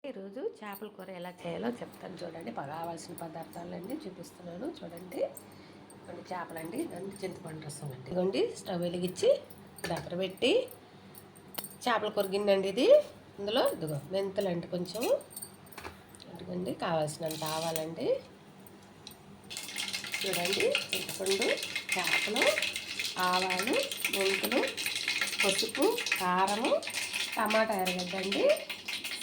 ఈరోజు చేపల కూర ఎలా చేయాలో చెప్తాను చూడండి. కావాల్సిన పదార్థాలన్నీ చూపిస్తున్నాను చూడండి. కొన్ని చేపలండి, దాన్ని చింతపండు రసం అండి. ఇదిగోండి స్టవ్ వెలిగించి దగ్గర పెట్టి చేపల కూర గిన్నె అండి ఇది. ఇందులో ఇదిగో మెంతులు అండి కొంచెం, ఇదిగోండి కావాల్సినంత ఆవాలండి. చూడండి చింతపండు, చేపలు, ఆవాలు, మెంతులు, పసుపు, కారము, టమాటా ఎర్రగడ్డ అండి,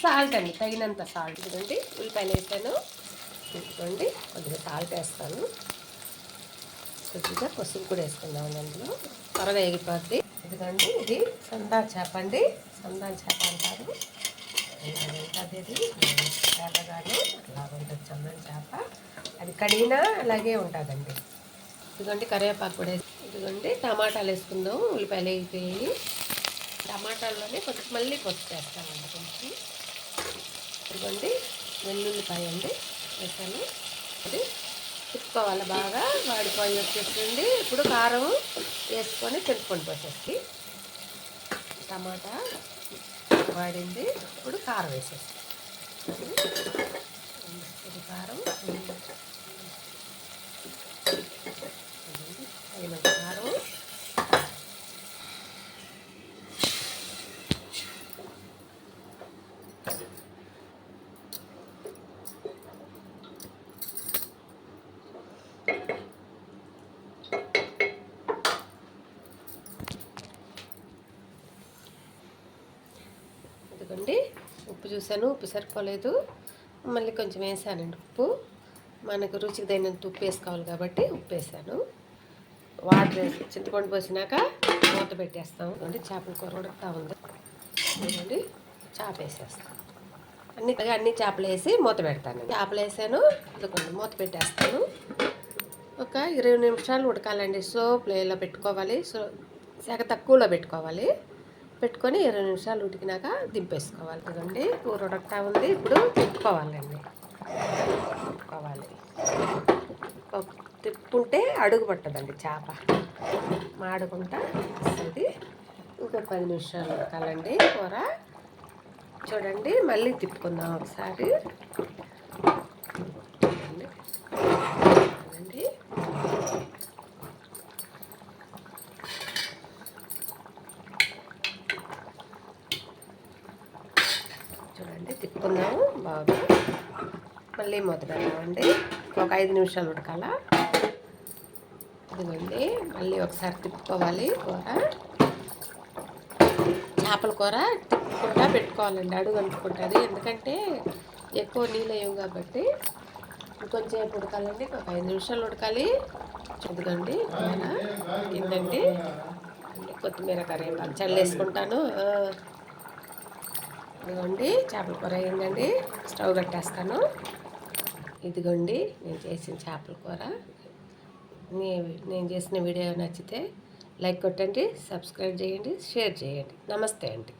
సాల్ట్ అండి తగినంత సాల్ట్. ఇదిగోండి ఉల్లిపాయలు వేసాను, ఇదిగోండి కొద్దిగా సాల్ట్ వేస్తాను, కొద్దిగా పసుపు కూడా వేసుకుందాం అందులో, త్వరగా ఎగిపోద్ది. ఇదిగోండి ఇది సందా చేప అండి, సందా చేప అంటారు. అది ఎర్రగాను అలాగ ఉంటుంది చందం చేప, అది కడిగినా అలాగే ఉంటుందండి. ఇదిగోండి కరివేపాకు కూడా ఇదిగోండి టమాటాలు వేసుకుందాం. ఉల్లిపాయలు వేగిపోయి టమాటాల్లోనే కొంచెం మళ్ళీ పసుపు వేస్తామండి కొంచెం. ఇదిగోండి వెల్లుల్లిపాయ అండి వేసాను, అది తిప్పుకోవాలి బాగా వాడిపోయి వచ్చేసింది. ఇప్పుడు కారం వేసుకొని చింతపండు పోసేసి, టమాటా వాడింది, ఇప్పుడు కారం వేసేసి, ఇది కారం తగినంత కారం, ఇదిగోండి ఉప్పు చూసాను, ఉప్పు సరిపోలేదు, మళ్ళీ కొంచెం వేసానండి ఉప్పు. మనకు రుచికి తగినంత ఉప్పు వేసుకోవాలి కాబట్టి ఉప్పు వేసాను. వాటర్ వేసి చింతపండు పోసినాక మూత పెట్టేస్తాము. అంటే చేపల కూర ఉడుకుతా ఉంది. ఇదిగోండి చేప వేసేస్తాను, అన్ని చేపలు వేసి మూత పెడతాను. చేపలు వేసాను, ఇదిగోండి మూత పెట్టేస్తాను. ఒక 20 నిమిషాలు ఉడకాలండి. ఫ్లేలో పెట్టుకోవాలి, శాఖ తక్కువలో పెట్టుకోవాలి. పెట్టుకొని 20 నిమిషాలు ఉడికినాక దింపేసుకోవాలి. ఇదిగోండి కూర ఉడకతా ఉంది, ఇప్పుడు తిప్పుకోవాలండి. తిప్పుకుంటే అడుగు పట్టదండి చేప, మాడుకుంటా వస్తుంది. ఇంకో 10 నిమిషాలు ఉడకాలండి కూర. చూడండి మళ్ళీ తిప్పుకుందాం ఒకసారి. చూడండి తిప్పుకుందాము బాగా, మళ్ళీ మూత పెడదామండి. ఒక 5 నిమిషాలు ఉడకాల. ఇదిగోండి మళ్ళీ ఒకసారి తిప్పుకోవాలి కూర. చేపల కూర తిప్పుకుంటా పెట్టుకోవాలండి, అడుగు అంటుకుంటుంది. ఎందుకంటే ఎక్కువ నీళ్ళు వేయం కాబట్టి ఇంకొంచెం ఉడకాలండి. ఒక 5 నిమిషాలు ఉడకాలి. ఇదిగోండి కూర కిందండి, కొత్తిమీర కరివేపాకు చల్లేసుకుంటాను. ఇదిగోండి చేపల కూర అయిందండి, స్టవ్ కట్టేస్తాను. ఇదిగోండి నేను చేసిన చేపల కూర. నేను చేసిన వీడియో నచ్చితే లైక్ కొట్టండి, సబ్స్క్రైబ్ చేయండి, షేర్ చేయండి. నమస్తే అండి.